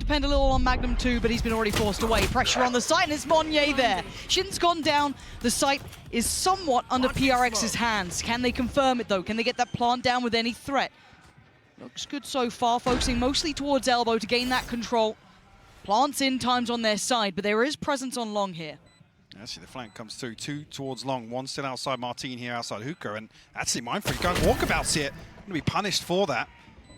depend a little on Magnum too, but he's been already forced away. Pressure on the site, and it's Monye there. Shin's gone down. The site is somewhat under PRX's hands. Can they confirm it though? Can they get that plant down with any threat? Looks good so far, focusing mostly towards elbow to gain that control. Plants in, time's on their side, but there is presence on long here. Actually, the flank comes through, 2 towards long, 1 still outside Martin here, outside Hookah, and actually Mindfreak going walkabouts here. Going to be punished for that.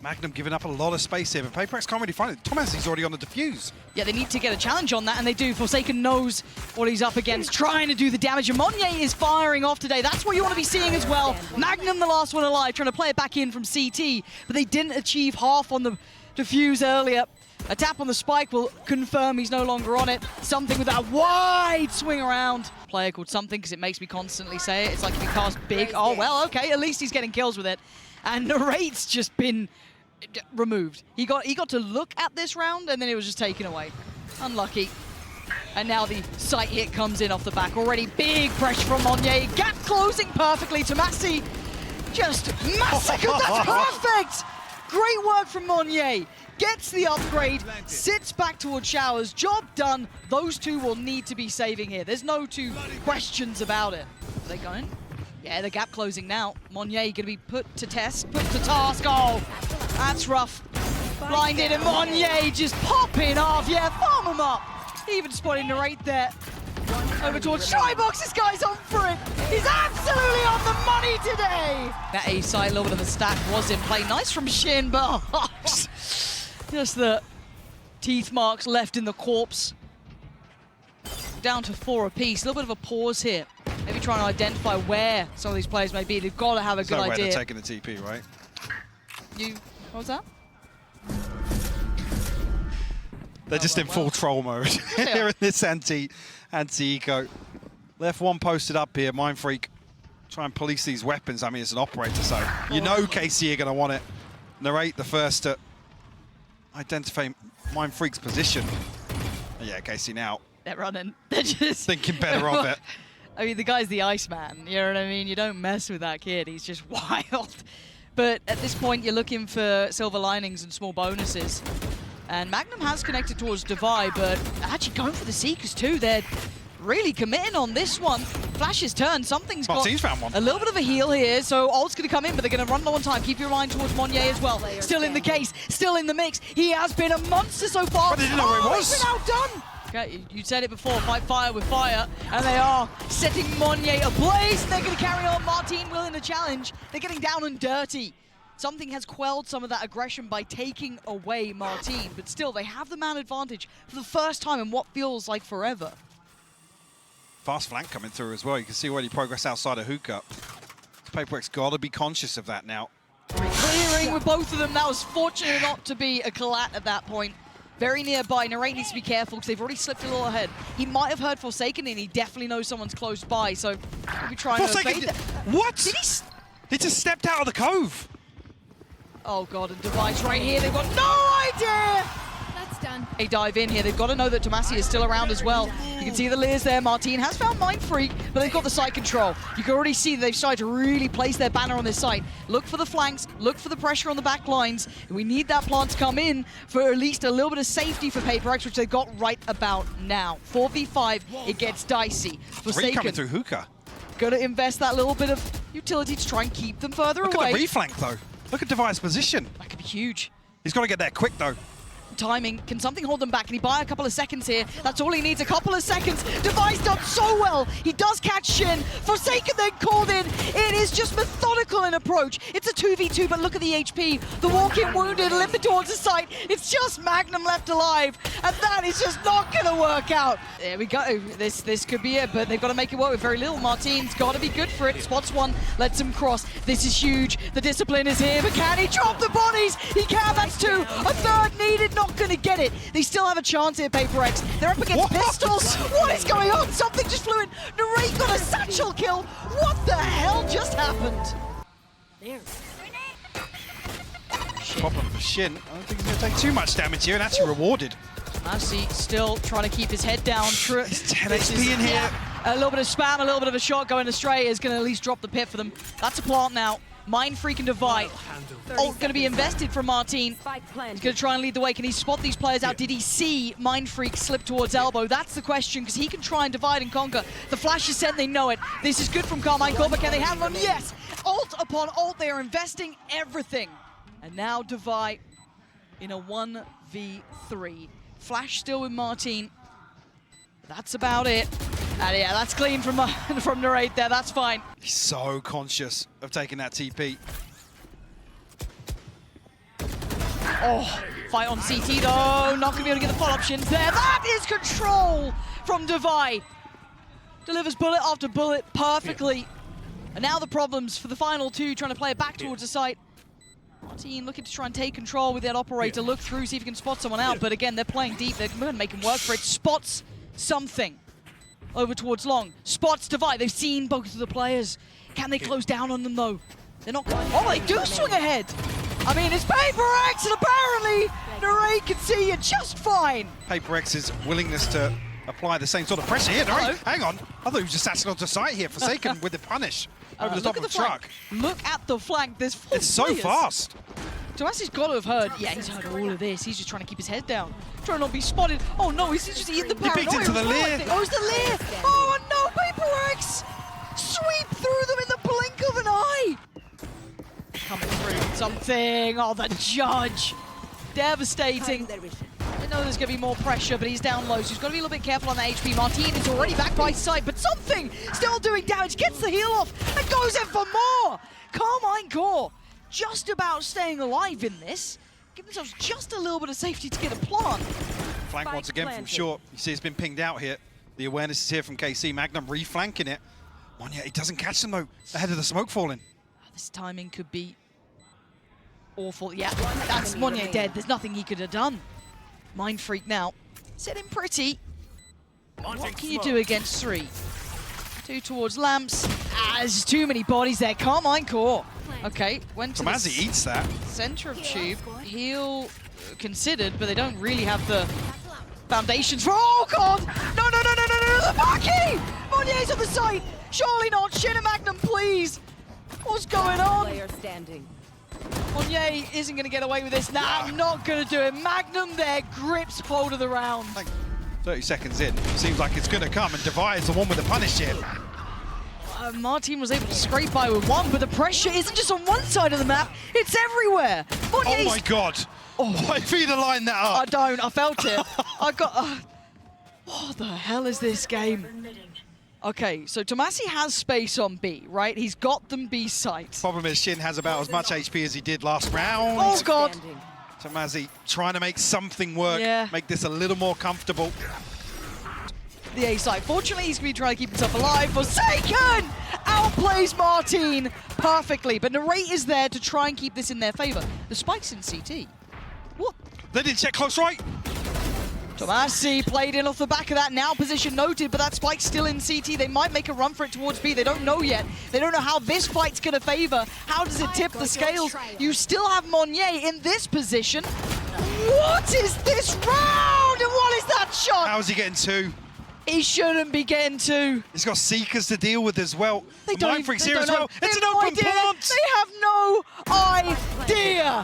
Magnum giving up a lot of space here, but Paperex can't really find it. Thomas is already on the defuse. Yeah, they need to get a challenge on that, and they do. Forsaken knows what he's up against, trying to do the damage, and Monye is firing off today. That's what you want to be seeing as well. Magnum, the last one alive, trying to play it back in from CT, but they didn't achieve half on the defuse earlier. A tap on the spike will confirm he's no longer on it. Something with that wide swing around. Player called something because it makes me constantly say it. It's like if he cast big. Oh, well, okay, at least he's getting kills with it. And Narrate's just been removed. He got to look at this round and then it was just taken away. Unlucky. And now the sight hit comes in off the back. Already big pressure from Monye. Gap closing perfectly. Tomasi just massacred. That's perfect! Great work from Monye. Gets the upgrade, sits back towards Showers. Job done. Those two will need to be saving here. There's no two questions about it. Are they going? Yeah, the gap closing now. Monye going to be put to test, put to task. Oh, that's rough. Blinded and Monye just popping off. Yeah, farm him up. Even spotting Narrate there. Over towards Shybox. This guy's on for it. He's absolutely on the money today. That A side, a little bit of a stack was in play. Nice from Shin, but just the teeth marks left in the corpse. Down to 4 apiece. A little bit of a pause here. Maybe trying to identify where some of these players may be. They've got to have a good idea. They're taking the TP, right? What was that? They're just in full troll mode here in this anti-eco. Left one posted up here. Mindfreak try and police these weapons. I mean, it's an operator, so you know KC are going to want it. Narrate the first to identify Mindfreak's position. Yeah, KC now. They're running. They're just thinking better of it. I mean, the guy's the Iceman. You know what I mean? You don't mess with that kid. He's just wild. But at this point, you're looking for silver linings and small bonuses. And Magnum has connected towards Divide, but actually going for the Seekers too. They're really committing on this one. Flash's turn. Something's got found one. A little bit of a heal here, so ult's going to come in, but they're going to run low on time. Keep your line towards Monye as well. Still in the case, still in the mix. He has been a monster so far. But they didn't know where it was. He's been outdone. Okay, you said it before, fight fire with fire, and they are setting Monye ablaze. They're going to carry on. Martin willing to challenge. They're getting down and dirty. Something has quelled some of that aggression by taking away Martin, but still, they have the man advantage for the first time in what feels like forever. Fast flank coming through as well. You can see already progress outside of Hookah. Paperex got to be conscious of that now. Clearing with both of them. That was fortunate not to be a collat at that point. Very nearby. Narrate needs to be careful because they've already slipped a little ahead. He might have heard Forsaken and he definitely knows someone's close by, so he'll be trying to evade that. What? Did he just stepped out of the cove. Oh god, and Device right here, they've got no idea! That's done. They dive in here, they've got to know that Tomasi is still around as well. You can see the Lears there, Martin has found Mindfreak, but they've got the site control. You can already see they've started to really place their banner on this site. Look for the flanks, look for the pressure on the back lines. We need that plant to come in for at least a little bit of safety for Paperex, which they've got right about now. 4v5, it gets dicey. Three coming through Hookah. Got to invest that little bit of utility to try and keep them further away. Look at the reflank though. Look at Device's position. That could be huge. He's got to get there quick, though. Timing. Can something hold him back? Can he buy a couple of seconds here? That's all he needs, a couple of seconds. Device done so well. He does catch Shin. Forsaken then called in. It is just methodical in approach. It's a 2v2, but look at the HP. The walk-in wounded, limping towards the site. It's just Magnum left alive, and that is just not going to work out. There we go. This could be it, but they've got to make it work with very little. Martin's got to be good for it. Spots one, lets him cross. This is huge. The discipline is here, but can he drop the bodies? He can. That's two. A third needed. Not going to get it. They still have a chance here, Paperex. They're up against pistols. What is going on? Something just flew in. Narrate got a satchel kill. What the hell just happened? There. Problem for Shin. I don't think he's going to take too much damage here and actually rewarded. Masi still trying to keep his head down. It's 10 HP in here. A little bit of spam, a little bit of a shot going astray is going to at least drop the pit for them. That's a plant now. Mind Freak and Divide. Ult going to be invested from Martin. He's going to try and lead the way. Can he spot these players out? Did he see Mind Freak slip towards elbow? That's the question, because he can try and divide and conquer. The flash is sent, they know it. This is good from Karmine Corp, but can they handle him? Yes! Ult upon ult, they are investing everything. And now Divide in a 1v3. Flash still with Martin. That's about it. And yeah, that's clean from Narrate there, that's fine. He's so conscious of taking that TP. Oh, fight on CT though, not gonna be able to get the follow options there. That is control from Devi. Delivers bullet after bullet perfectly. And now the problems for the final two, trying to play it back towards the site. Martin looking to try and take control with that operator, look through, see if he can spot someone out, but again, they're playing deep, they're gonna make him work for it. Spots something. Over towards Long. Spots Divide. They've seen both of the players. Can they close down on them though? They're not. Oh, they do swing ahead. I mean, it's Paper X, and apparently Narrate can see you just fine. Paper X's willingness to apply the same sort of pressure here. Narrate, hang on. I thought he was just sat onto site here, Forsaken with the punish over the top of the truck. Look at the flank. There's four It's so players. Fast. Tomasi's got to have heard. Yeah, he's heard all of this. He's just trying to keep his head down. Trying not to be spotted. Oh no, he's just eating the paranoia. He peeked into the leer. Oh, it's the leer. Oh no, Paper X! Sweep through them in the blink of an eye. Coming through something. Oh, the judge. Devastating. I know there's going to be more pressure, but he's down low, so he's got to be a little bit careful on the HP. Martin is already back by sight, but something still doing damage. Gets the heal off and goes in for more. Karmine Corp just about staying alive in this. Give themselves just a little bit of safety to get a plant. Flank once again from short. You see it's been pinged out here. The awareness is here from KC. Magnum reflanking it. Monye, he doesn't catch them though, ahead of the smoke falling. This timing could be awful. Yeah, that's Monye dead. There's nothing he could have done. Mind Freak now. Sitting pretty. What can you do against three? Two towards Lamps. There's too many bodies there. Karmine Corp. Okay, went to Tomasi eats that. Center of tube. Heal considered, but they don't really have the foundations for. Oh god! No, no, no, no, no, no! The Bucky! Monye's on the site. Surely not. Shin and Magnum, please. What's going on? Monye isn't going to get away with this. Nah, I'm not going to do it. Magnum there grips hold of the round. Like 30 seconds in, seems like it's going to come, and Devi is the one with the punish here. Martin was able to scrape by with one, but the pressure isn't just on one side of the map, it's everywhere. Oh my god. Why if he'd line that up? I don't, I felt it. I got... what the hell is this game? Okay, so Tomasi has space on B, right? He's got them B site. Problem is Shin has about as much HP as he did last round. Oh god. Tomasi trying to make something work, make this a little more comfortable. The A side. Fortunately, he's going to be trying to keep himself alive. Forsaken outplays Martin perfectly, but Narrate is there to try and keep this in their favor. The spike's in CT. What? They didn't check close right. Tomasi played in off the back of that. Now position noted, but that spike's still in CT. They might make a run for it towards B. They don't know yet. They don't know how this fight's going to favor. How does it tip the scales? You still have Monye in this position. What is this round? And what is that shot? How's he getting two? He shouldn't be getting two. He's got Seekers to deal with as well. They don't, Mind Freak's they here don't as well. They It's an have no open idea. plant. They have no idea.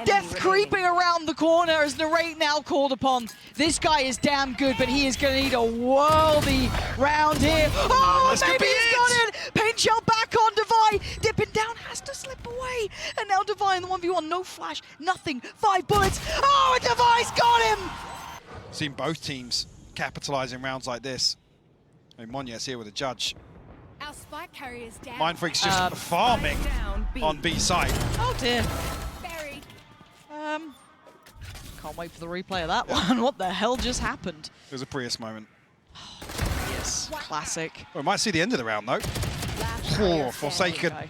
Death creeping around the corner as Narrate now called upon. This guy is damn good, but he is going to need a worldy round here. Oh, This could maybe be he's got it. Paint shell back on Devi. Dipping down, has to slip away. And now Devi in the 1v1. No flash, nothing. 5 bullets. Oh, and Devi's got him. Seen both teams capitalizing rounds like this. I mean, Monye's here with a judge. Our spike carrier's down. Mind Freak's just farming on B side. Oh dear. Buried. Can't wait for the replay of that one. What the hell just happened? It was a Prius moment. Yes, classic. We might see the end of the round though. Oh, Forsaken. Okay.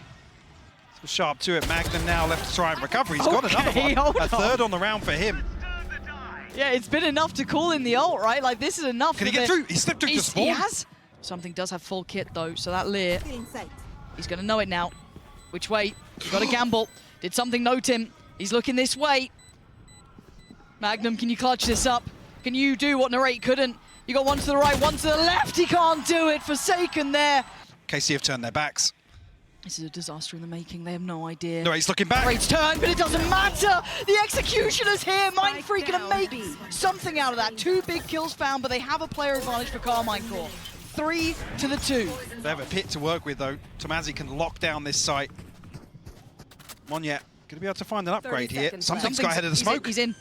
So sharp to it. Magnum now left to try and recover. He's got another one. Hold A third on the round for him. Yeah, it's been enough to call in the ult, right? Like, this is enough. Can he get through? He slipped through to spawn. He has. Something does have full kit, though, so that Lear, he's going to know it now. Which way? He's got to gamble. Did something note him? He's looking this way. Magnum, can you clutch this up? Can you do what Narrate couldn't? You got one to the right, one to the left. He can't do it. Forsaken there. KC have turned their backs. This is a disaster in the making. They have no idea. No, he's looking back. Great turn, but it doesn't matter. The executioner's here. Mindfreak gonna make something out of that. 2 big kills found, but they have a player advantage for Karmine Corp. 3-2. They have a pit to work with, though. Tomazi can lock down this site. Monye going to be able to find an upgrade here. Something's got ahead of the smoke. He's in,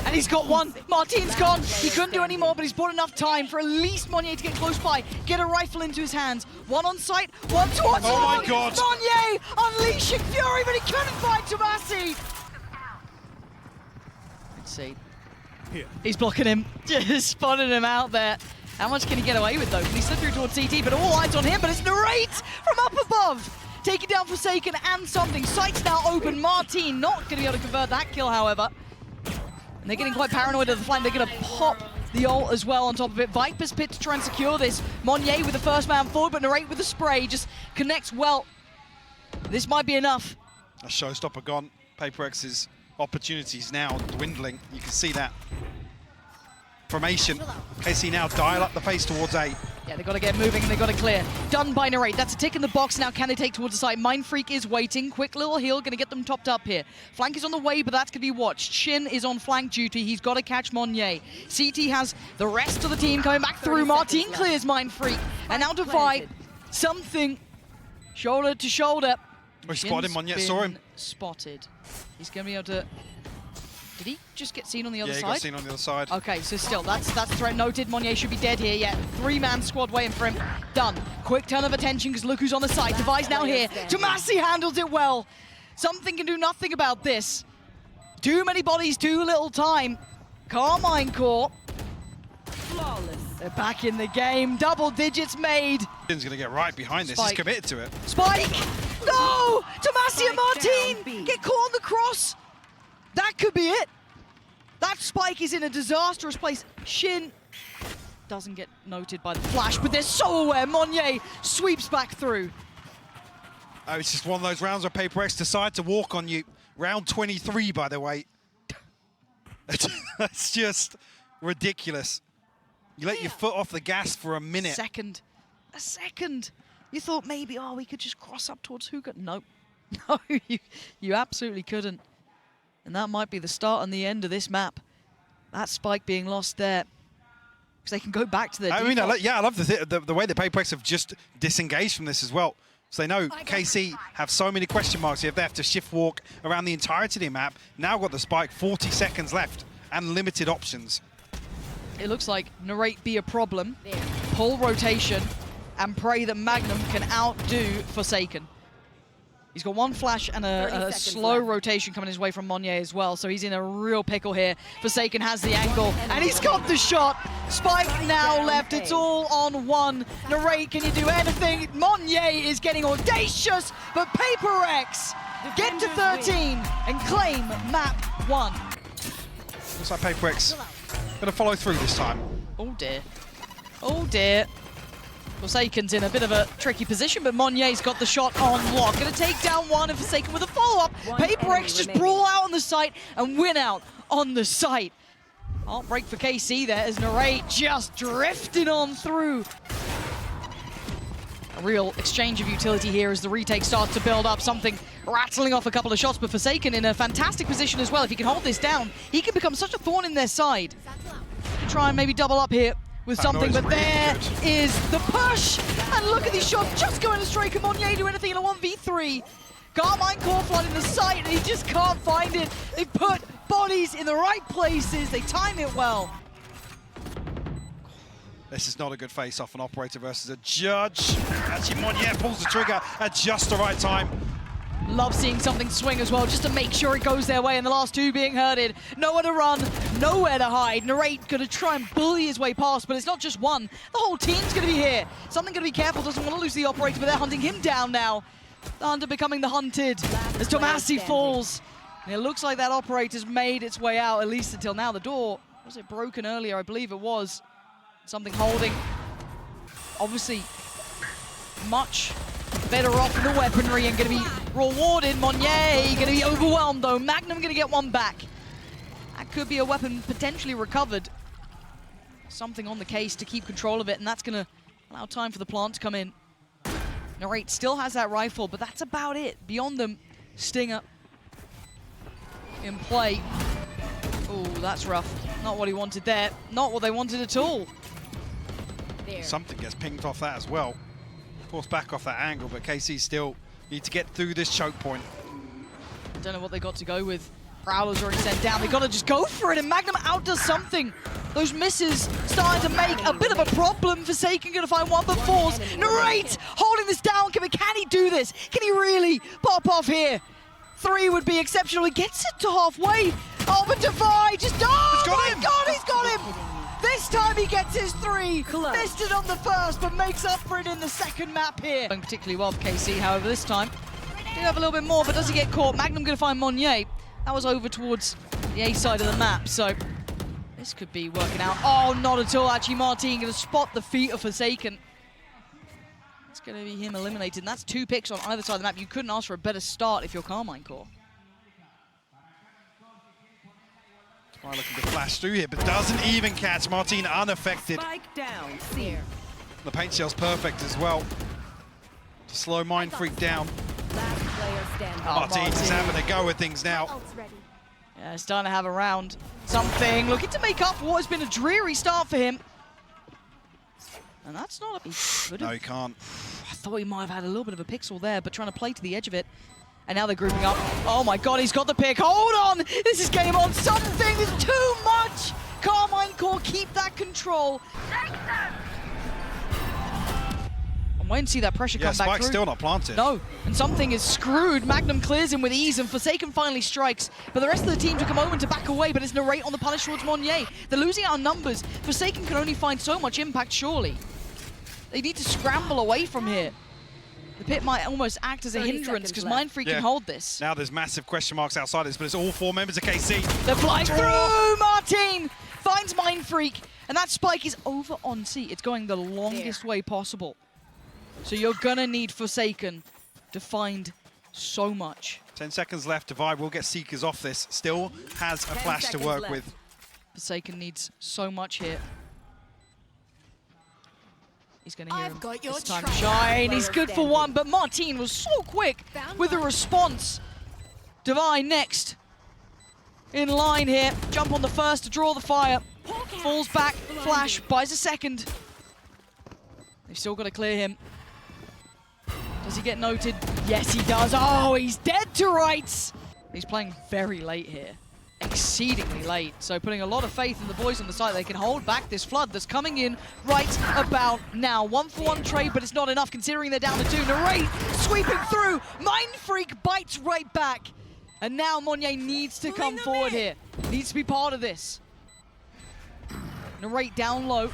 and he's got one. Martin's gone. He couldn't do any more, but he's bought enough time for at least Monye to get close by, get a rifle into his hands. One on sight, one towards Oh my God. Monye unleashing fury, but he couldn't find Tomasi. Let's see. Here. He's blocking him, just spotted him out there. How much can he get away with, though? Can he slip through towards CT? But all eyes on him, but it's Narrate from up above. Taking down Forsaken and something. Sight's now open. Martin not going to be able to convert that kill, however. And they're getting quite paranoid at the flank. They're going to pop the ult as well on top of it. Viper's pit to try and secure this. Monye with the first man forward, but Narrate with the spray just connects well. This might be enough. A showstopper gone. PaperX's opportunities now dwindling. You can see that. Formation. KC now dial up the pace towards A. Yeah, they've got to get moving and they've got to clear. Done by Narrate. That's a tick in the box now. Can they take towards the side? Mindfreak is waiting. Quick little heal, going to get them topped up here. Flank is on the way, but that's going to be watched. Shin is on flank duty. He's got to catch Monye. CT has the rest of the team coming back through. Martin clears Mindfreak. And now Divide. Something. Shoulder to shoulder. We spotted him, Monye saw him. Spotted. He's going to be able to... Did he just get seen on the other Yeah, side? he got seen on the other side. Okay, so still, that's threat noted. Monye should be dead here. Yeah, 3-man squad waiting for him. Done. Quick turn of attention because look who's on the side. Device now here. Tomasi handles it well. Something can do nothing about this. Too many bodies, too little time. Karmine Corp. Flawless. They're back in the game. Double digits made. He's going to get right behind this. Spike. He's committed to it. Spike! No! Tomasi and Martin get caught on the cross. That could be it. That Spike is in a disastrous place. Shin doesn't get noted by the flash, but they're so aware. Monye sweeps back through. Oh, it's just one of those rounds where PaperX decide to walk on you. Round 23, by the way. That's just ridiculous. You let your foot off the gas for a minute. A second. You thought maybe, oh, we could just cross up towards Hookah. Nope. No, you absolutely couldn't. And that might be the start and the end of this map. That Spike being lost there. Because they can go back to their default. I love the way the PaperX have just disengaged from this as well. So they know KC have so many question marks here. If they have to shift walk around the entirety of the map, now got the Spike, 40 seconds left, and limited options. It looks like Narrate be a problem. Pull rotation and pray that Magnum can outdo Forsaken. He's got one flash and a slow rotation coming his way from Monye as well, so he's in a real pickle here. Forsaken has the angle, and he's got the shot. Spike now left, it's all on one. Narrate, can you do anything? Monye is getting audacious, but PaperX get to 13 and claim map 1. Looks like PaperX going to follow through this time. Oh dear. Oh dear. Forsaken's in a bit of a tricky position, but Monye's got the shot on lock. Going to take down one and Forsaken with a follow-up. PaperX just brawl out on the site and win out on the site. Heartbreak for KC there as Narrate just drifting on through. A real exchange of utility here as the retake starts to build up. Something rattling off a couple of shots, but Forsaken in a fantastic position as well. If he can hold this down, he can become such a thorn in their side. Try and maybe double up here with something, but really there good. is the push. And look at these shots just going astray. Can Monye do anything in a 1v3? Karmine Corp flooding the site, and he just can't find it. They put bodies in the right places. They time it well. This is not a good face-off, an operator versus a judge. Actually, Monye pulls the trigger at just the right time. Love seeing something swing as well, just to make sure it goes their way, and the last two being herded. Nowhere to run, nowhere to hide. Narrate gonna try and bully his way past, but it's not just one. The whole team's gonna be here. Something gonna be careful, doesn't want to lose the operator, but they're hunting him down now. The hunter becoming the hunted as Tomasi falls. And it looks like that operator's made its way out, at least until now. The door, was it broken earlier? I believe it was. Something holding. Obviously, much better off in the weaponry and going to be rewarded. Monye going to be overwhelmed though. Magnum going to get one back. That could be a weapon potentially recovered. Something on the case to keep control of it, and that's going to allow time for the plant to come in. Narrate still has that rifle, but that's about it. Beyond them, Stinger in play. Oh, that's rough. Not what he wanted there. Not what they wanted at all. Something gets pinged off that as well. Forced back off that angle, but KC still need to get through this choke point. Don't know what they got to go with. Prowler's already sent down. They got to just go for it, and Magnum outdoes something. Those misses starting to make a bit of a problem. Forsaken going to find one, but falls. Narrate holding this down. Can he do this? Can he really pop off here? 3 would be exceptional. He gets it to halfway. Oh, but Divide just... Oh, my God, he's got him! This time he gets his 3. Missed it on the first, but makes up for it in the second map here. Going particularly well for KC, however, this time. Do have a little bit more, but does he get caught? Magnum going to find Monnier. That was over towards the A side of the map, so this could be working out. Oh, not at all. Actually, Martin going to spot the feet of Forsaken. It's going to be him eliminated, and that's 2 picks on either side of the map. You couldn't ask for a better start if you're Karmine Corp. Looking to flash through here, but doesn't even catch. Martin unaffected. Spike down. Here. The paint shell's perfect as well. To slow Mind Freak down. Last player standing. Martin's is having a go with things now. Yeah, starting to have a round. Something looking to make up for what has been a dreary start for him. And that's not a... No, he can't. I thought he might have had a little bit of a pixel there, but trying to play to the edge of it. And now they're grouping up. Oh my God, he's got the pick. Hold on! This is game on. Something is too much! Karmine Corp keep that control. I'm waiting to see that pressure come back Spike's through. still not planted. No, and something is screwed. Magnum clears him with ease, and Forsaken finally strikes. But the rest of the team took a moment to back away, but it's Narrate on the punish towards Monnier. They're losing out on numbers. Forsaken can only find so much impact, surely. They need to scramble away from here. The pit might almost act as a hindrance because Mind Freak can hold this. Now there's massive question marks outside this, but it's all 4 members of KC. They're flying through! Martin finds Mind Freak, and that spike is over on C. It's going the longest way possible. So you're gonna need Forsaken to find so much. 10 seconds left. Divide will get Seekers off this. Still has a flash to work with. Forsaken needs so much here. He's going to hear him this time shine. He's good for 1, but Martin was so quick with the response. Divine next. In line here. Jump on the first to draw the fire. Falls back. Flash. Buys a second. They've still got to clear him. Does he get noted? Yes, he does. Oh, he's dead to rights. He's playing very late here. Exceedingly late, so putting a lot of faith in the boys on the side. They can hold back this flood that's coming in right about now. 1-for-1 trade, but it's not enough considering they're down to 2. Narrate sweeping through. Mind Freak bites right back. And now Monnier needs to come forward here. Needs to be part of this. Narrate down low.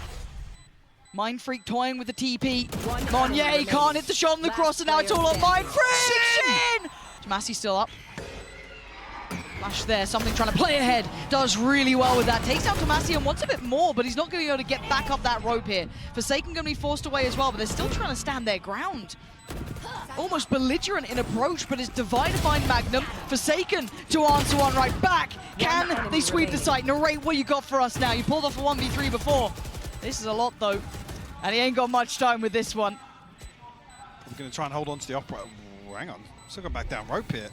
Mind Freak toying with the TP. Monnier can't hit the shot on the cross, and now it's all on Mind Freak. Shin! Massey still up. Flash there, something trying to play ahead. Does really well with that. Takes out Tomasi and wants a bit more, but he's not going to be able to get back up that rope here. Forsaken going to be forced away as well, but they're still trying to stand their ground. Almost belligerent in approach, but it's Divide to find Magnum. Forsaken to answer one right back. Can they sweep the site? Narrate what you got for us now. You pulled off a 1v3 before. This is a lot though, and he ain't got much time with this one. I'm going to try and hold on to the operator. Hang on, still got back down rope here.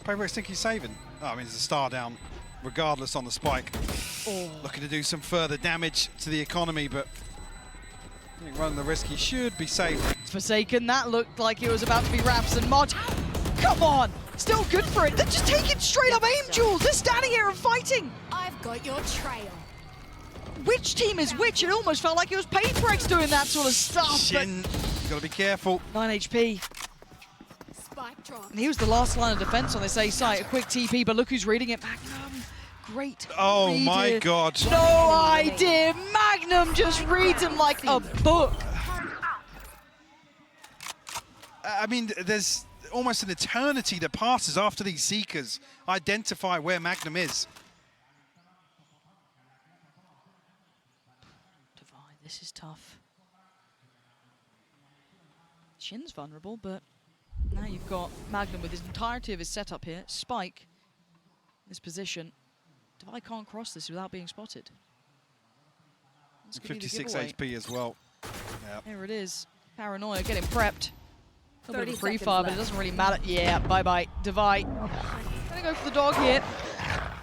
Paybreaks think he's saving. Oh, I mean, it's a star down, regardless on the spike. Oh. Looking to do some further damage to the economy, but I think running the risk, he should be safe. Forsaken, that looked like it was about to be wraps, and Mod, come on, still good for it. They're just taking straight up aim duels. They're standing here and fighting. I've got your trail. Which team is which? It almost felt like it was Paybreaks doing that sort of stuff. Shin, you gotta be careful. 9 HP. And he was the last line of defense on this A site. A quick TP, but look who's reading it. Magnum, great. Oh my God. No idea. Magnum just reads him like a book. I mean, there's almost an eternity that passes after these Seekers identify where Magnum is. Divide, this is tough. Shin's vulnerable, but now you've got Magnum with his entirety of his setup here. Spike, this position. Divide can't cross this without being spotted. This could be the 56 giveaway. HP as well. Yeah. Here it is. Paranoia getting prepped. A little bit of 30 pre-fire, but it seconds doesn't really matter. Yeah, bye-bye. Divide. Gonna go for the dog here.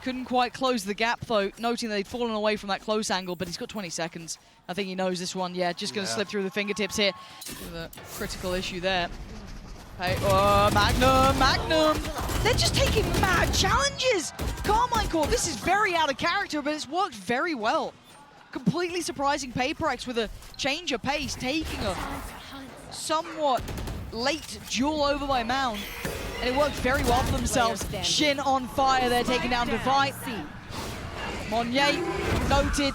Couldn't quite close the gap, though, noting that they'd fallen away from that close angle, but he's got 20 seconds. I think he knows this one. Yeah, just gonna slip through the fingertips here. The critical issue there. Hey, oh, Magnum! They're just taking mad challenges! Karmine Corp, this is very out of character, but it's worked very well. Completely surprising PaperX with a change of pace, taking a somewhat late duel over by Mound. And it worked very well for themselves. Shin on fire, they're taking down Divide. Monye, noted.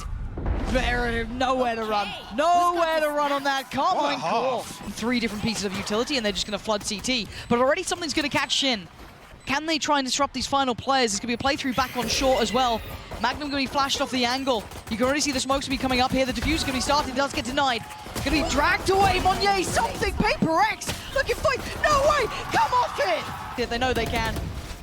Nowhere to run. Nowhere to run on that. Karmine Corp. 3 different pieces of utility, and they're just going to flood CT. But already something's going to catch Shin. Can they try and disrupt these final players? There's going to be a playthrough back on short as well. Magnum going to be flashed off the angle. You can already see the smokes going to be coming up here. The diffuser going to be starting. Does get denied. Going to be dragged away. Monye, something. PaperX looking for. No way. Come off it. Yeah, they know they can.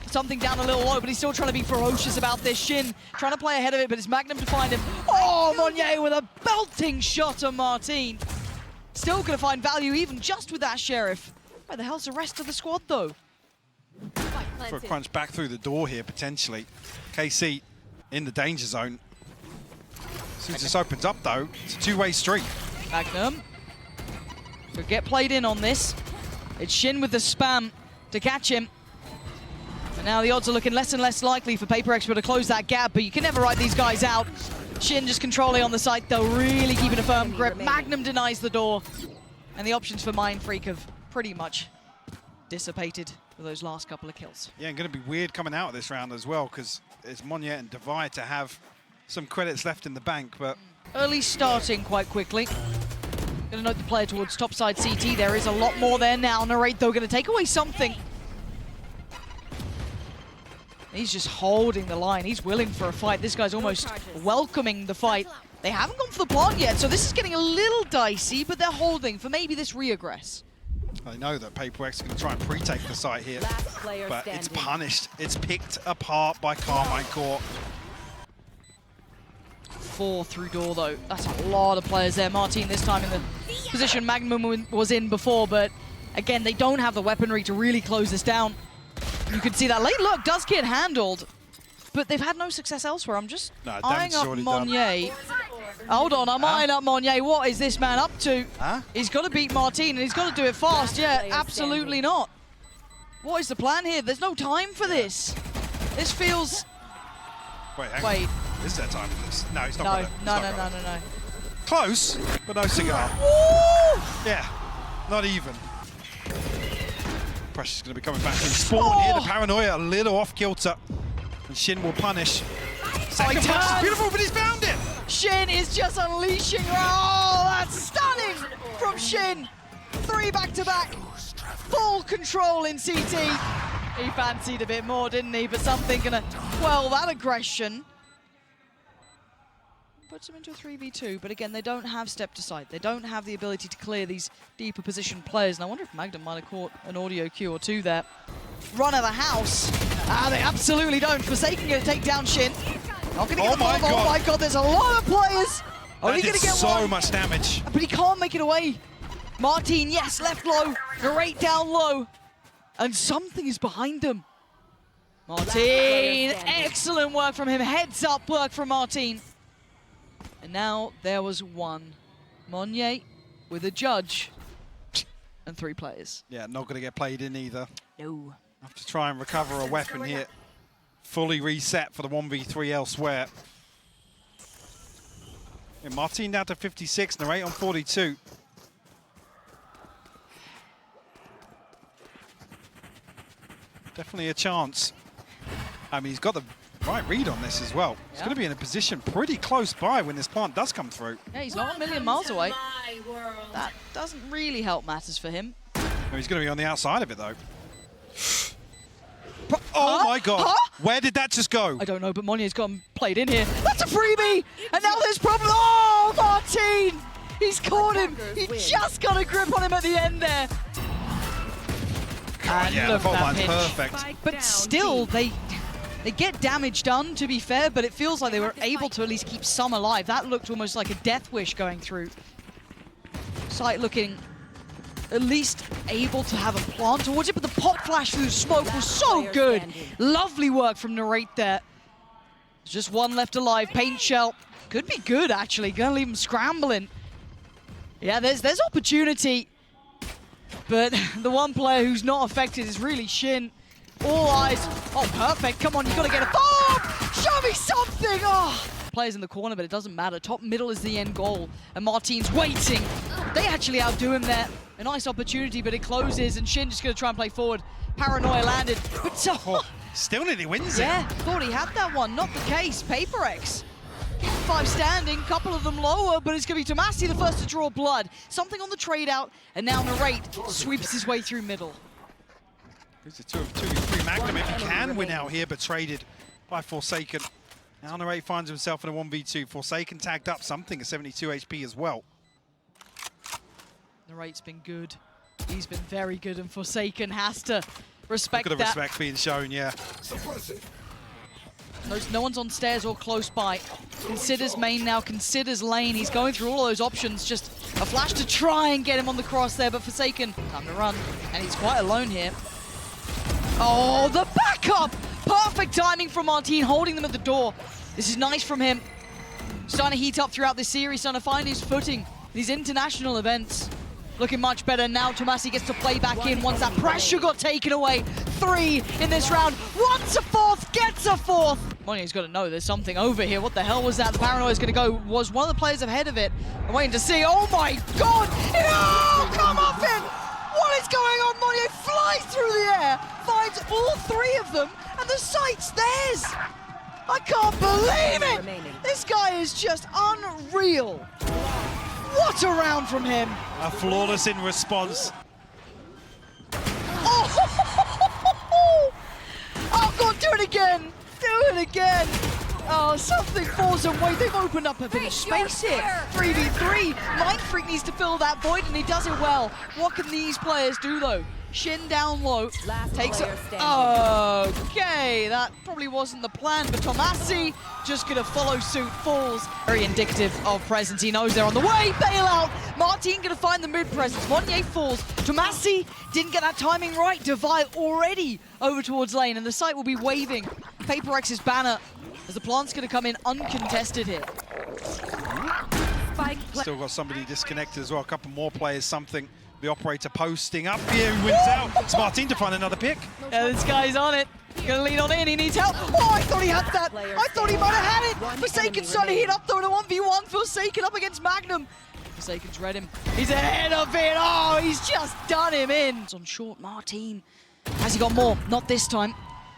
Something down a little low, but he's still trying to be ferocious about this. Shin trying to play ahead of it, but it's Magnum to find him. Oh, Monye with a belting shot on Martin. Still going to find value even just with that Sheriff. Where the hell's the rest of the squad, though? For a crunch back through the door here, potentially. KC in the danger zone. As soon as this opens up, though, it's a 2-way street. Magnum could get played in on this. It's Shin with the spam to catch him. And now the odds are looking less and less likely for PaperX to close that gap, but you can never write these guys out. Shin just controlling on the site, though, really keeping a firm grip. Magnum denies the door. And the options for Mindfreak have pretty much dissipated for those last couple of kills. Yeah, and going to be weird coming out of this round as well, because it's Monye and Divide to have some credits left in the bank, but... Early starting quite quickly. Going to note the player towards topside CT. There is a lot more there now. Narrate, though, going to take away something. He's just holding the line. He's willing for a fight. This guy's almost welcoming the fight. They haven't gone for the plant yet, so this is getting a little dicey, but they're holding for maybe this reaggress. I know that PaperX is going to try and pre-take the site here, but it's punished. It's picked apart by Karmine Corp. 4 through door, though. That's a lot of players there. Martin this time in the position Magnum was in before, but again, they don't have the weaponry to really close this down. You can see that late look does get handled, but they've had no success elsewhere. I'm just eyeing up Monye. Hold on, I'm eyeing up Monye. What is this man up to? He's got to beat Martin, and he's got to do it fast. Yeah, absolutely not. What is the plan here? There's no time for this. This feels... Wait. Is there time for this? No, he's not got it. No. Close, but no cigar. Woo! Yeah, not even. Pressure's going to be coming back from Spawn here. The Paranoia a little off kilter. And Shin will punish. Second punch is beautiful, but he's found it! Shin is just unleashing. Oh, that's stunning from Shin. 3 back-to-back. Full control in CT. He fancied a bit more, didn't he? But something going to quell that aggression. Puts him into a 3v2, but again, they don't have step to side. They don't have the ability to clear these deeper position players, and I wonder if Magnum might have caught an audio cue or two there. Run of the house. They absolutely don't. Forsaken going to take down Shin. Not going to get the bomb. Oh my god, there's a lot of players. Only going to get so much damage. But he can't make it away. Martin, yes, left low. Narrate down low. And something is behind them. Martin, excellent work from him. Heads up work from Martin. And now there was one. Monye with a judge and 3 players. Yeah, not going to get played in either. No. Have to try and recover a weapon here. Fully reset for the 1v3 elsewhere. Yeah, Martin down to 56, Narrate on 42. Definitely a chance. I mean, he's got the right read on this as well. He's going to be in a position pretty close by when this plant does come through. Yeah, he's not a million miles away. That doesn't really help matters for him. No, he's going to be on the outside of it, though. Oh my god, where did that just go? I don't know, but Monye's got him played in here. That's a freebie! And now there's problem. Oh, Martin! He's caught him. He just got a grip on him at the end there. And yeah, look the at that line's pitch. perfect. But still, they get damage done, to be fair, but it feels like they were able to at least keep some alive. That looked almost like a death wish going through. Sight looking at least able to have a plant towards it, but the pop flash through the smoke was so good. Lovely work from Narrate there. There's just one left alive. Paint Shell could be good, actually. Gonna leave him scrambling. Yeah, there's opportunity, but the one player who's not affected is really Shin. All eyes. Oh, perfect. Come on, you gotta get a bomb! Show me something! Oh. Players in the corner, but it doesn't matter. Top middle is the end goal, and Martine's waiting. They actually outdo him there. A nice opportunity, but it closes, and Shin just gonna try and play forward. Paranoia landed, but still nearly wins it. Yeah, thought he had that one. Not the case. Paper X. 5 standing, couple of them lower, but it's going to be Tomasi the first to draw blood. Something on the trade out, and now Narrate sweeps his way through middle. It's a 2v3 Magnum if he can win out here, but traded by Forsaken. Now Narrate finds himself in a 1v2. Forsaken tagged up something at 72 HP as well. Narrate's been good. He's been very good, and Forsaken has to respect that. Look at the respect being shown, yeah. No one's on stairs or close by. Considers main now, considers lane. He's going through all those options. Just a flash to try and get him on the cross there, but Forsaken, time to run. And he's quite alone here. Oh, the backup! Perfect timing from Martine, holding them at the door. This is nice from him. Starting to heat up throughout this series, starting to find his footing. These international events. Looking much better now. Tomasi gets to play back in once that pressure got taken away. 3 in this round. Wants a 4th, gets a 4th. Monier's got to know there's something over here. What the hell was that? The Paranoia's going to go. Was one of the players ahead of it. I'm waiting to see. Oh my God! No! Come off it! What is going on? Monier flies through the air, finds all 3 of them, and the site's theirs. I can't believe it! This guy is just unreal. What a round from him! A flawless in response. Oh God, do it again! Do it again! Oh, something falls away. They've opened up a bit of space here. 3v3. Mindfreak needs to fill that void, and he does it well. What can these players do, though? Shin down low. Takes it. Okay, that probably wasn't the plan, but Tomasi just gonna follow suit, falls. Very indicative of presence. He knows they're on the way. Bailout. Martine gonna find the mid presence. Monnier falls. Tomasi didn't get that timing right. Divide already over towards lane, and the site will be waving Paper X's banner as the plant's gonna come in uncontested here. Still got somebody disconnected as well. A couple more players, something. The operator posting up here, who wins out. It's Martine to find another pick. Yeah, this guy's on it. Gonna lean on in, he needs help. Oh, I thought he had that. I thought he might have had it. Forsaken's trying to hit up though in a 1v1. Forsaken up against Magnum. Forsaken's read him. He's ahead of it. Oh, he's just done him in. It's on short, Martine. Has he got more? Not this time.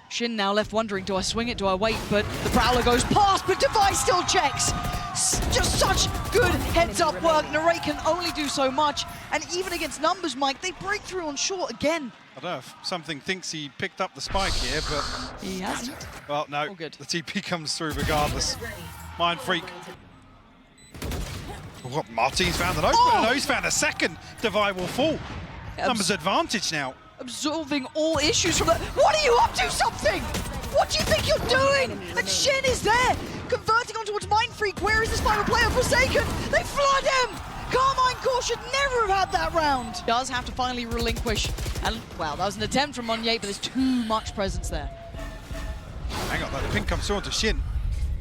Shin now left wondering, do I swing it, do I wait? But the Prowler goes past, but Device still checks. Just such good heads-up work. Narrate can only do so much. And even against numbers, Mike, they break through on short again. I don't know if something thinks he picked up the spike here, but... He hasn't. Well, no, All good. The TP comes through regardless. Mindfreak. What, Martine's found an opener. No, he's found a second. Divide will fall. Numbers advantage now. Absolving all issues from the... What are you up to, something? What do you think you're doing? And Shin is there, converting on towards Mindfreak. Where is this final player? Forsaken. They flood him. Karmine Corp should never have had that round. Does have to finally relinquish. And, well, that was an attempt from Monnier, but there's too much presence there. Hang on, though. The ping comes through onto Shin.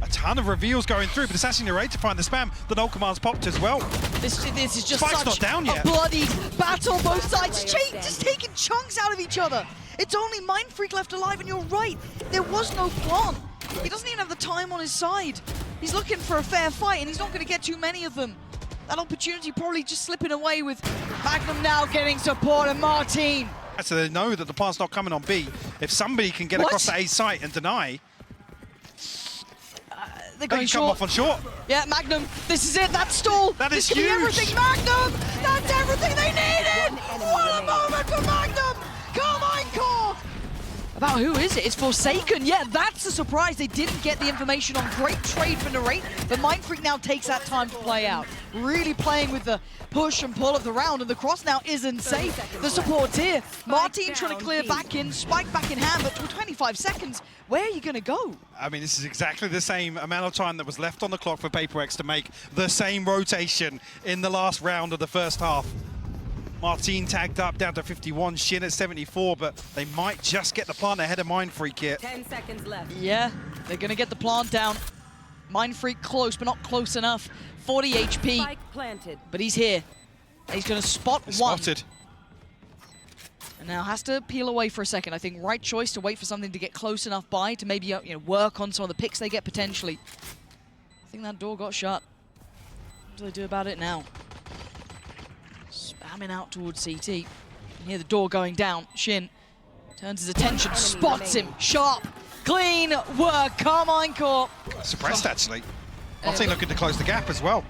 A ton of reveals going through, but it's actually Narrate to find the spam. The null command's popped as well. This is just Spike's such not down a yet. bloody battle. Both sides just taking chunks out of each other. It's only Mindfreak left alive, and you're right. There was no plant. He doesn't even have the time on his side. He's looking for a fair fight, and he's not going to get too many of them. That opportunity probably just slipping away with Magnum now getting support, and Martine. So they know that the plant's not coming on B. If somebody can get across the A site and deny, They're they going can come short. off on short. Yeah, Magnum, this is it, that stall. That is this could be huge. everything, Magnum! That's everything they needed! What a moment for Magnum! Karmine Corp! About who is it? It's Forsaken. Yeah, that's a surprise. They didn't get the information on. Great trade for Narrate, but Mindfreak now takes that time to play out. Really playing with the push and pull of the round, and the cross now isn't safe. The support's here. Martine trying to clear back in, spike back in hand, but with 25 seconds, where are you going to go? I mean, this is exactly the same amount of time that was left on the clock for Paper X to make the same rotation in the last round of the first half. Martin tagged up down to 51, Shin at 74, but they might just get the plant ahead of Mindfreak here. 10 seconds left. Yeah, they're going to get the plant down. Mindfreak close, but not close enough. 40 HP, Spike planted. but he's here. He's going to spot one. Spotted. And now has to peel away for a second. I think right choice to wait for something to get close enough by to maybe work on some of the picks they get potentially. I think that door got shut. What do they do about it now? Spamming out towards CT. You can hear the door going down. Shin turns his attention, spots him. Sharp, clean work. Karmine Corp. Suppressed, actually. Martin looking to close the gap as well.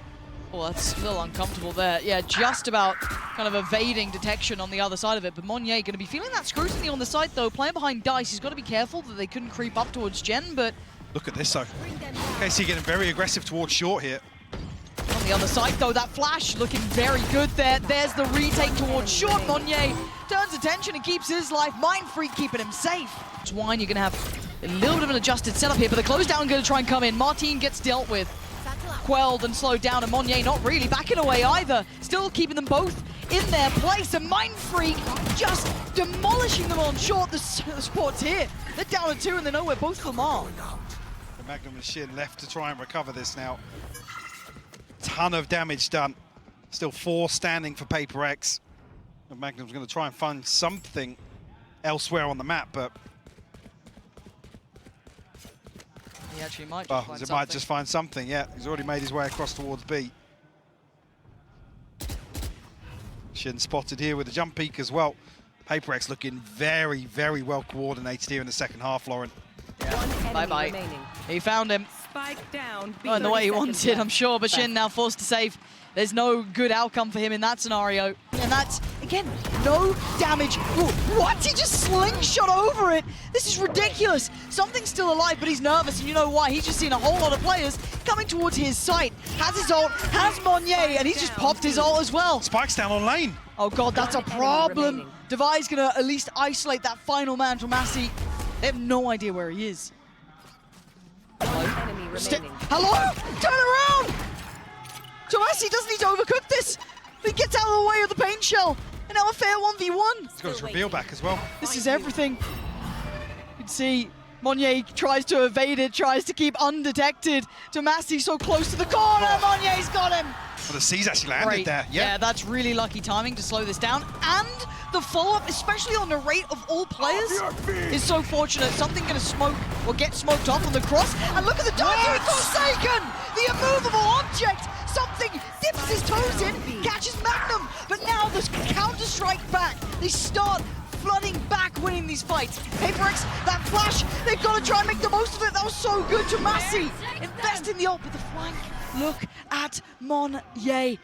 Oh, that's a little uncomfortable there. Yeah, just about kind of evading detection on the other side of it. But Monnier going to be feeling that scrutiny on the side, though. Playing behind Dice, he's got to be careful that they couldn't creep up towards Gen, but... Look at this, though. KC getting very aggressive towards short here. On the other side, though, that flash looking very good there. There's the retake towards short. Monnier turns attention and keeps his life. Mindfreak keeping him safe. Twine, you're going to have a little bit of an adjusted setup here, but the close down going to try and come in. Martin gets dealt with. Quelled and slowed down, and Monnier not really backing away either. Still keeping them both in their place, and Mindfreak just demolishing them on short. The support's here. They're down at 2 and they know where both of them are. The Magnum and Shin left to try and recover this now. Ton of damage done. Still 4 standing for Paper X. And Magnum's going to try and find something elsewhere on the map, but He actually might just well, find he something. might just find something, yeah. He's already made his way across towards B. Shin spotted here with a jump peek as well. Paper X looking very, very well coordinated here in the second half, Lauren. Yeah. Bye-bye. He found him. Spike down. Not in the way he wanted, I'm sure, but Shin now forced to save. There's no good outcome for him in that scenario. And that's, again, no damage. Ooh, what? He just slingshot over it? This is ridiculous. Something's still alive, but he's nervous, and you know why. He's just seen a whole lot of players coming towards his site. Has his ult, has Monnier, and he's just popped his ult as well. Spike's down on lane. Oh god, that's a problem. Devi's gonna at least isolate that final man from Massey. They have no idea where he is. Hello? Turn around! Tomasi doesn't need to overcook this. He gets out of the way of the paint shell. And now a fair 1v1. He's got his reveal back as well. This is everything. You can see Monnier tries to evade it, tries to keep undetected. Tomasi so close to the corner. Monnier's got him. Well, the C's actually landed Great. there. Yeah, that's really lucky timing to slow this down. And the follow-up, especially on the rate of all players, is so fortunate. Something going to smoke or get smoked off on the cross. And look at the dodge with Forsaken! The immovable object! Something dips his toes in, catches Magnum. But now there's counter-strike back. They start flooding back, winning these fights. Paper X, that flash, they've got to try and make the most of it. That was so good to Massey. Invest in the ult, but the flank. Look at Monnier.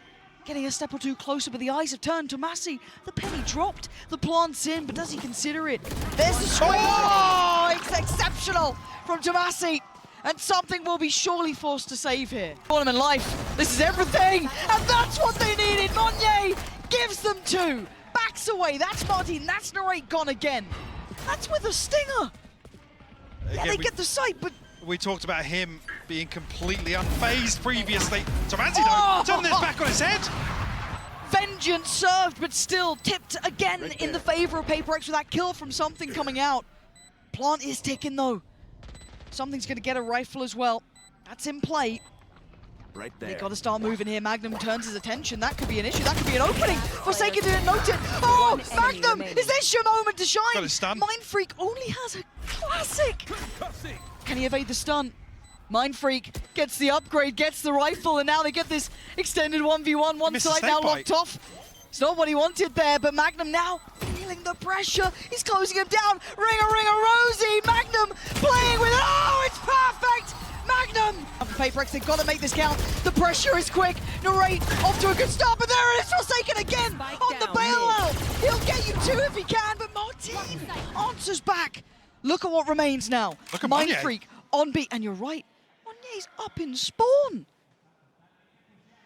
Getting a step or two closer, but the eyes have turned to Massey. The penny dropped, the plant's in, but does he consider it? There's the swing. Oh, it's exceptional from Tomasi. And something will be surely forced to save here. Tournament life, this is everything, and that's what they needed. Monnier gives them 2. Backs away, that's Martin, that's Narrate gone again. That's with a stinger. Yeah, they get the sight, but... We talked about him being completely unfazed previously. Tomasi, though, turning this back on his head. Vengeance served, but still tipped again in the favor of Paper X with that kill from something coming out. Plant is ticking, though. Something's going to get a rifle as well. That's in play. Right there. They got to start moving here. Magnum turns his attention. That could be an issue. That could be an opening. Forsaken didn't note it. Oh, Magnum! Is this your moment to shine? Got a stun. Mindfreak only has a classic. Can he evade the stun? Mindfreak gets the upgrade, gets the rifle, and now they get this extended 1v1. One side now locked off. It's not what he wanted there, but Magnum now feeling the pressure. He's closing him down. Ring a Rosie. Magnum playing with it. Oh, it's perfect. Magnum! For Paper X, they've got to make this count. The pressure is quick. Narrate off to a good start, but there it is. Forsaken again on the bailout. He'll get you 2 if he can, but Martin answers back. Look at what remains now. Look at Mindfreak on beat, and you're right. Monnier's up in spawn.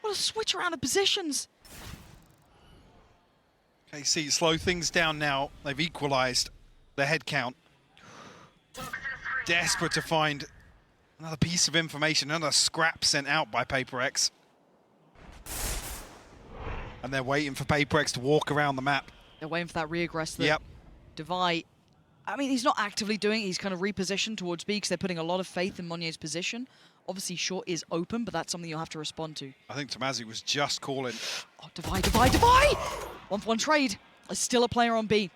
What a switch around of positions. KC slow things down now. They've equalized the head count. Desperate to find another piece of information, another scrap sent out by Paper X. And they're waiting for Paper X to walk around the map. They're waiting for that re-aggress. Yep. Devi, I mean, he's not actively doing it. He's kind of repositioned towards B because they're putting a lot of faith in Monnier's position. Obviously, short is open, but that's something you'll have to respond to. I think Tomazzi was just calling. Oh, Devi! 1-for-1 trade. There's still a player on B.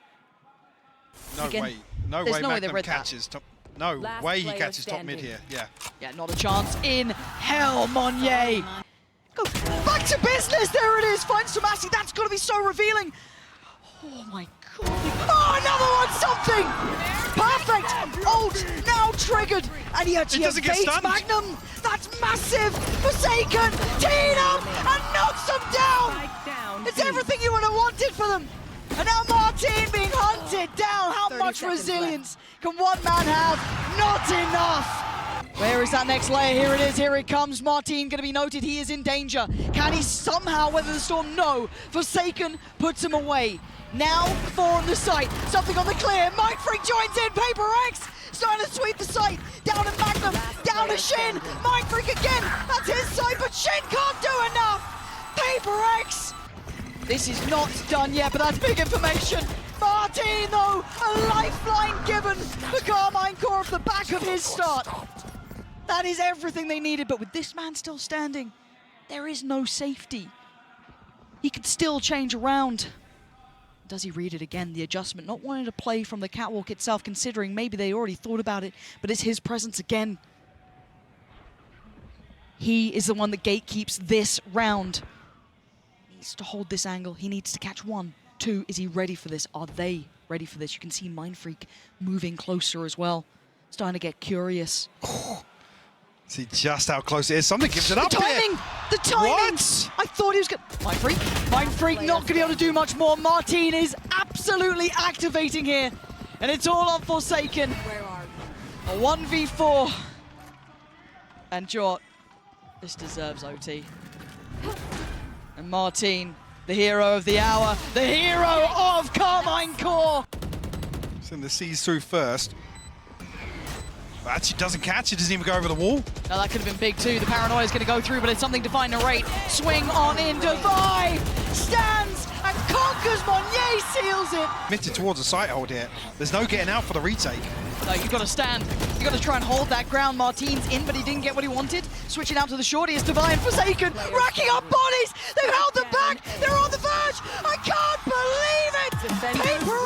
No Again, way. No there's way no way they Magnum read that. catches top. No Last way he player catches top mid standing. here. Yeah. Yeah, not a chance in hell, Monnier. Go back to business. There it is. Finds Tomasi. That's got to be so revealing. Oh my god. Oh, another one. Something. Perfect. Ult now triggered. And he actually doesn't get evades stunned. Magnum. That's massive. Forsaken. Teed up and knocks them down. Spike down. It's B. everything you would have wanted for them. And now Martin being hunted down. How 30 much seconds resilience can one man have? Not enough. Where is that next layer? Here it is, here it comes. Martin going to be noted, he is in danger. Can he somehow weather the storm? No. Forsaken puts him away. Now 4 on the site, something on the clear. Mind Freak joins in, Paper X starting to sweep the site. Down to Magnum, down to Shin. Mind Freak again, that's his side, but Shin can't do enough. Paper X. This is not done yet, but that's big information. Martin, though, a lifeline given for Karmine Corp off the back of his start. That is everything they needed, but with this man still standing, there is no safety. He could still change around. Does he read it again? The adjustment, not wanting to play from the catwalk itself, considering maybe they already thought about it, but it's his presence again. He is the one that gatekeeps this round. He needs to hold this angle. He needs to catch 1. 2, is he ready for this? Are they ready for this? You can see Mind Freak moving closer as well. Starting to get curious. See just how close it is. Something gives it up The timing! here. The timing! What? I thought he was going to... Mind Freak not going to be able to do much more. Martin is absolutely activating here. And it's all on Forsaken. Where are A 1v4. And Jort, this deserves OT. And Martin, the hero of the hour, the hero of Karmine Corp. Send the seas through first. But actually doesn't catch it, doesn't even go over the wall. Now that could have been big too. The paranoia is going to go through, but it's something to find a rate. Swing on in, Devi stands and conquers. Monnier seals it. Committed towards the site hold here. There's no getting out for the retake. No, you've got to stand. You've got to try and hold that ground. Martin's in, but he didn't get what he wanted. Switching out to the shorty is Devi and Forsaken, racking up bodies. They've held them back. They're on the verge. I can't believe it. Defenders Paper